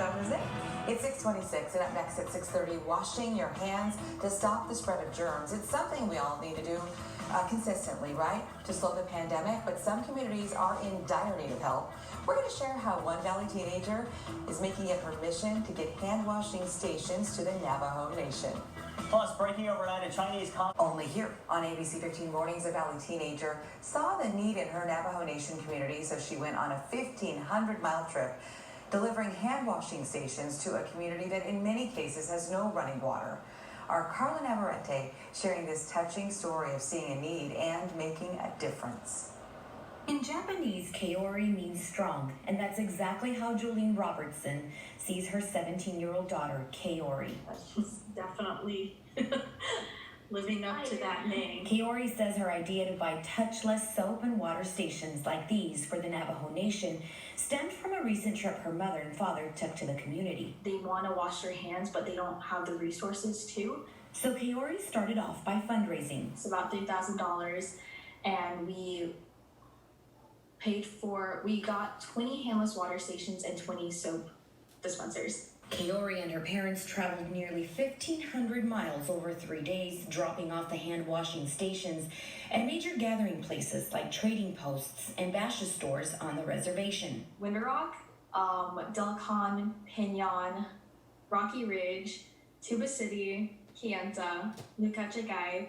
fun, isn't it? It's 6:26, and up next at 6:30, washing your hands to stop the spread of germs. It's something we all need to do consistently, right, to slow the pandemic, but some communities are in dire need of help. We're going to share how one Valley teenager is making it her mission to get hand washing stations to the Navajo Nation. Plus, breaking overnight, a Chinese Only here on ABC 15 Mornings, a Valley teenager saw the need in her Navajo Nation community, so she went on a 1,500-mile trip, delivering hand washing stations to a community that in many cases has no running water. Our Carla Navarrete sharing this touching story of seeing a need and making a difference. In Japanese, Kaori means strong, and that's exactly how Jolene Robertson sees her 17-year-old daughter, Kaori. She's definitely living up to that name. Kaori says her idea to buy touchless soap and water stations like these for the Navajo Nation stemmed from a recent trip her mother and father took to the community. They want to wash their hands, but they don't have the resources to. So Kaori started off by fundraising. It's about $3,000, and we got 20 handless water stations and 20 soap dispensers. Kaori and her parents traveled nearly 1,500 miles over 3 days, dropping off the hand washing stations at major gathering places like trading posts and Basha stores on the reservation. Winter Rock, Delcon, Pinon, Rocky Ridge, Tuba City, Kienta, Nukachagai,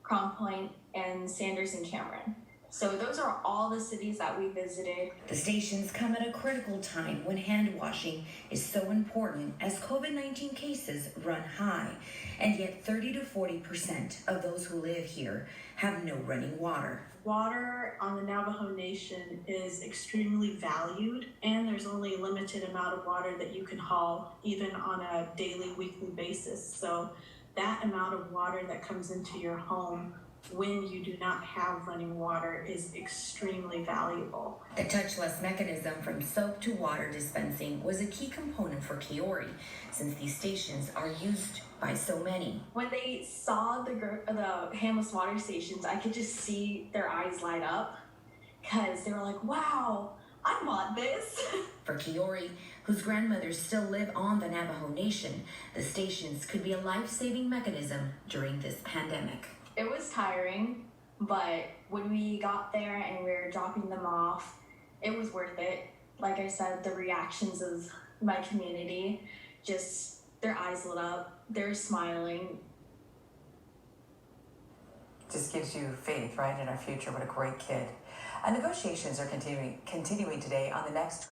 Crown Point, and Sanders and Cameron. So those are all the cities that we visited. The stations come at a critical time when hand washing is so important as COVID-19 cases run high, and yet 30 to 40% of those who live here have no running water. Water on the Navajo Nation is extremely valued, and there's only a limited amount of water that you can haul even on a daily, weekly basis. So that amount of water that comes into your home when you do not have running water is extremely valuable. The touchless mechanism from soap to water dispensing was a key component for Kaori, since these stations are used by so many. When they saw the handless water stations, I could just see their eyes light up because they were like, wow, I want this. For Kaori, whose grandmothers still live on the Navajo Nation, the stations could be a life-saving mechanism during this pandemic. It was tiring, but when we got there and we were dropping them off, it was worth it. Like I said, the reactions of my community, just their eyes lit up, they're smiling. Just gives you faith, right, in our future. What a great kid. Negotiations are continuing today on the next